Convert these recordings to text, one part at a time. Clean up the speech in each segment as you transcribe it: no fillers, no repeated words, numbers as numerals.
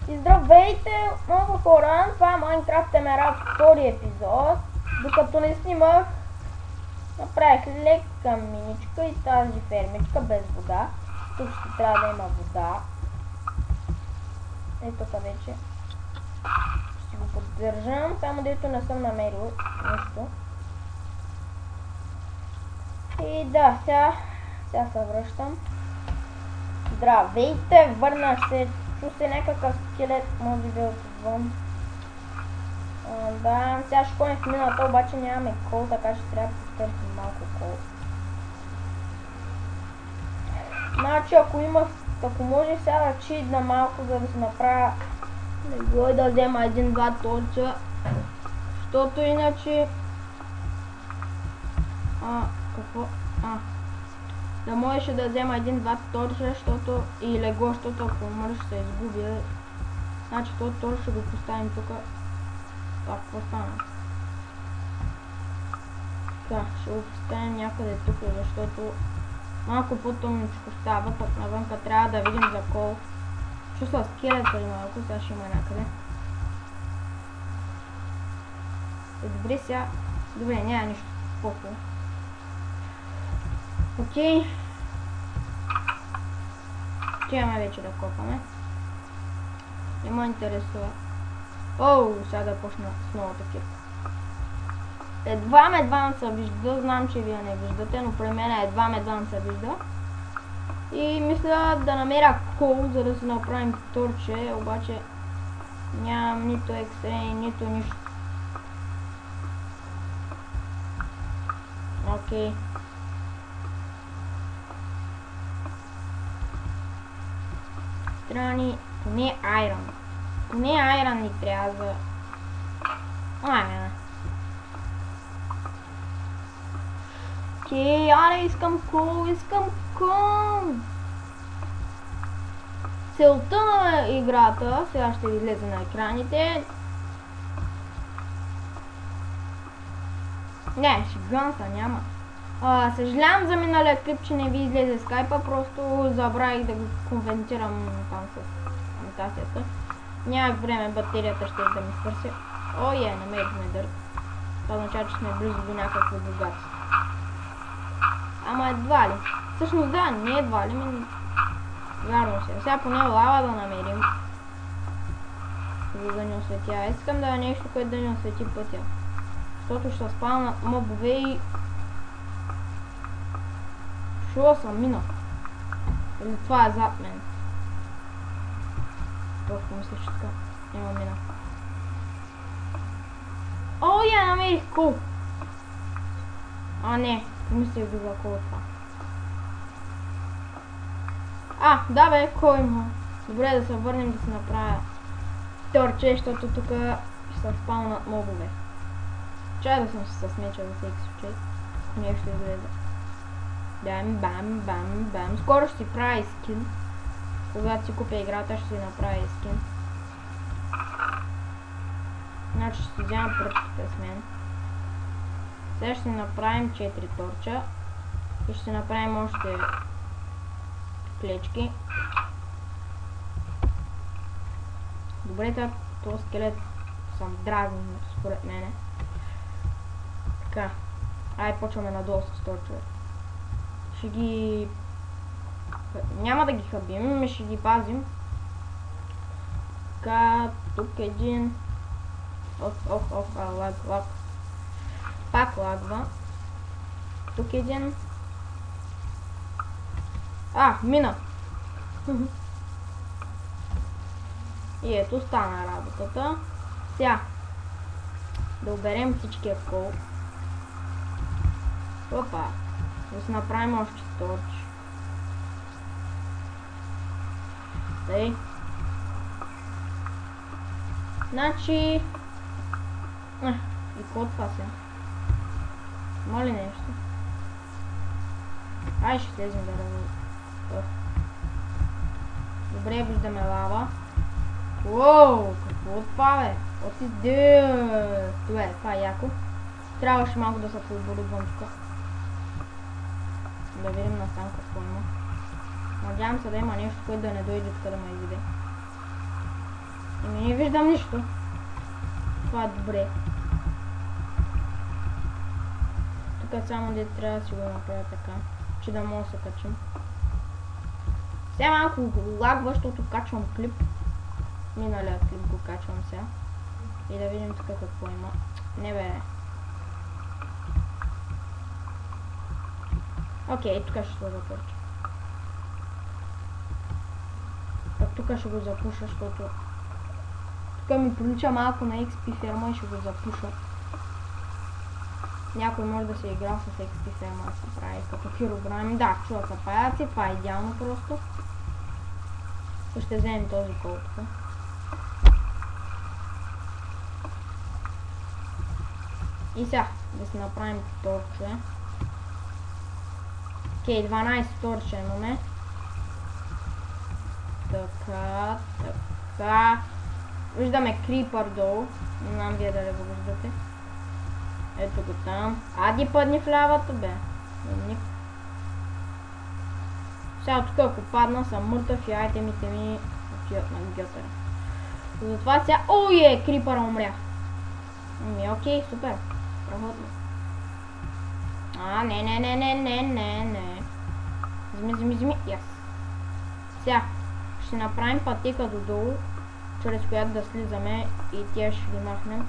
И здравейте, много хора! Това е Minecraft Emerald втори епизод. Докато не снимах, направих лека миничка и тази фермичка без вода. Тук ще трябва да има вода. Ето тук вече. Ще го поддържам, само дето не съм намерил нищо. И да, сега се връщам. Здравейте, върнах се. Чу се някакъв скелет, може би отвън. Да, сега ще ходим в мината, обаче нямаме кол, така ще трябва да потърсим малко кол. Значи ако може сега да чидна малко, за да се направя легло и да взема един-два торча. Защото иначе... какво? Да можеше да взема един-два торча, защото и легло, защото ако умра ще се изгубя. Значи този торч ще го поставим тук. Так, какво стана? Да, ще го поставим някъде тук, защото малко по-тъмничко става, пък навънка трябва да видим за кол. Чувства скелет преди малко, сега ще има някъде. Добре сега. Добре, няма нищо по-хубаво. Окей. Отиваме вече да копаме. Не ме интересува. Оу, сега да почна с новата кирка. Едва се вижда, знам, че вие не виждате, но при мен едва се вижда. И мисля да намеря кол, за да си направим торче, обаче нямам нито екстрем, нито нищо. Окей. Страни, поне айрон. Поне айрон ни трябва за... Окей, аре, искам кол. Целта на играта, сега ще ви излезе на екраните. Не, шегувам се, няма. Съжалявам за миналия клип, че не ви излезе скайпа, просто забравих да го конвентирам там с анотацията. Нямах време, батерията ще да ми свърши. Намерихме дърт. Това означава, че сме близо до някакво богатство. Ама едва ли. Всъщност да, не едва ли, вярно се. Сега поне лава да намерим. За да ни осветя. Искам да е нещо, което да ни освети пътя. Защото ще спалнат мобове и... Шо съм мина? Или това е зад мен? Толкова мисля, че така. Няма мина. Намерих кол! Не. Мисля го за кол това. Да бе, кой има? Добре, да се върнем да се направя торче, защото тук ще се спалнат мобове. Чай да съм се смеча за всеки случай. Нещо излезе. Бам. Скоро ще си правя скин. Когато си купя играта, ще си направя скин. Значи ще си взема пръчките с мен. Сега ще направим 4 торча. И ще направим още клечки. Добре, този скелет съм дразнен, според мене. Така. Почваме надолу с торчове. Ще ги... Няма да ги хабим, ще ги пазим. Така, тук един... лаг. Пак лагва. Тук един... мина! И ето стана работата. Сега да оберем всичкия кол. Да си направим още торч. Тъй. Значи... И какво това сега? Има ли нещо? Ще слезем да работим. Добре, виждаме лава. Какво това бе? Това е яко. Трябваше малко да се пооборудвам тук. Да видим насам какво има. Надявам се да има нещо, което да не дойде тук да ме изведе. Не виждам нищо. Това е добре. Тук само де трябва да си го направя така, че да мога да се качим. Сега малко го лагва, защото качвам клип. Миналият клип го качвам сега. И да видим тук какво има. Не бе. Окей, тук ще го започва. Тук ще го запуша, защото тук ми прилича малко на XP ферма и ще го запуша. Някой може да се играл с XP ферма да се прави като хирограми. Да, чува са паяци, това е идеално просто. Ще вземем този кол тук. И сега да си направим торче. Окей, 12 торче имаме. Така. Виждаме крипър долу. Не знам вие дали го виждате. Ето го там. Ади падни в лявата, бе. Сега тук ако падна съм мъртъв и айтемите ми отиват на гьотера. Затова сега... Оуе, крипъра умря. Окей, супер. Страхотно. Не. Зми. Яс. Сега ще направим пътека додолу, чрез която да слизаме и тя ще ги махнем.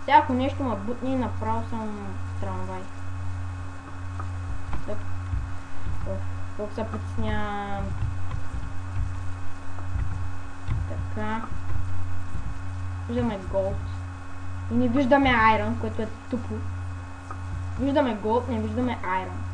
Сега ако нещо ме бутне, направо съм трамвай. Колко се притеснявам. Така. Виждаме голд. И не виждаме айрон, което е тъпо. Виждаме голд, не виждаме айрон.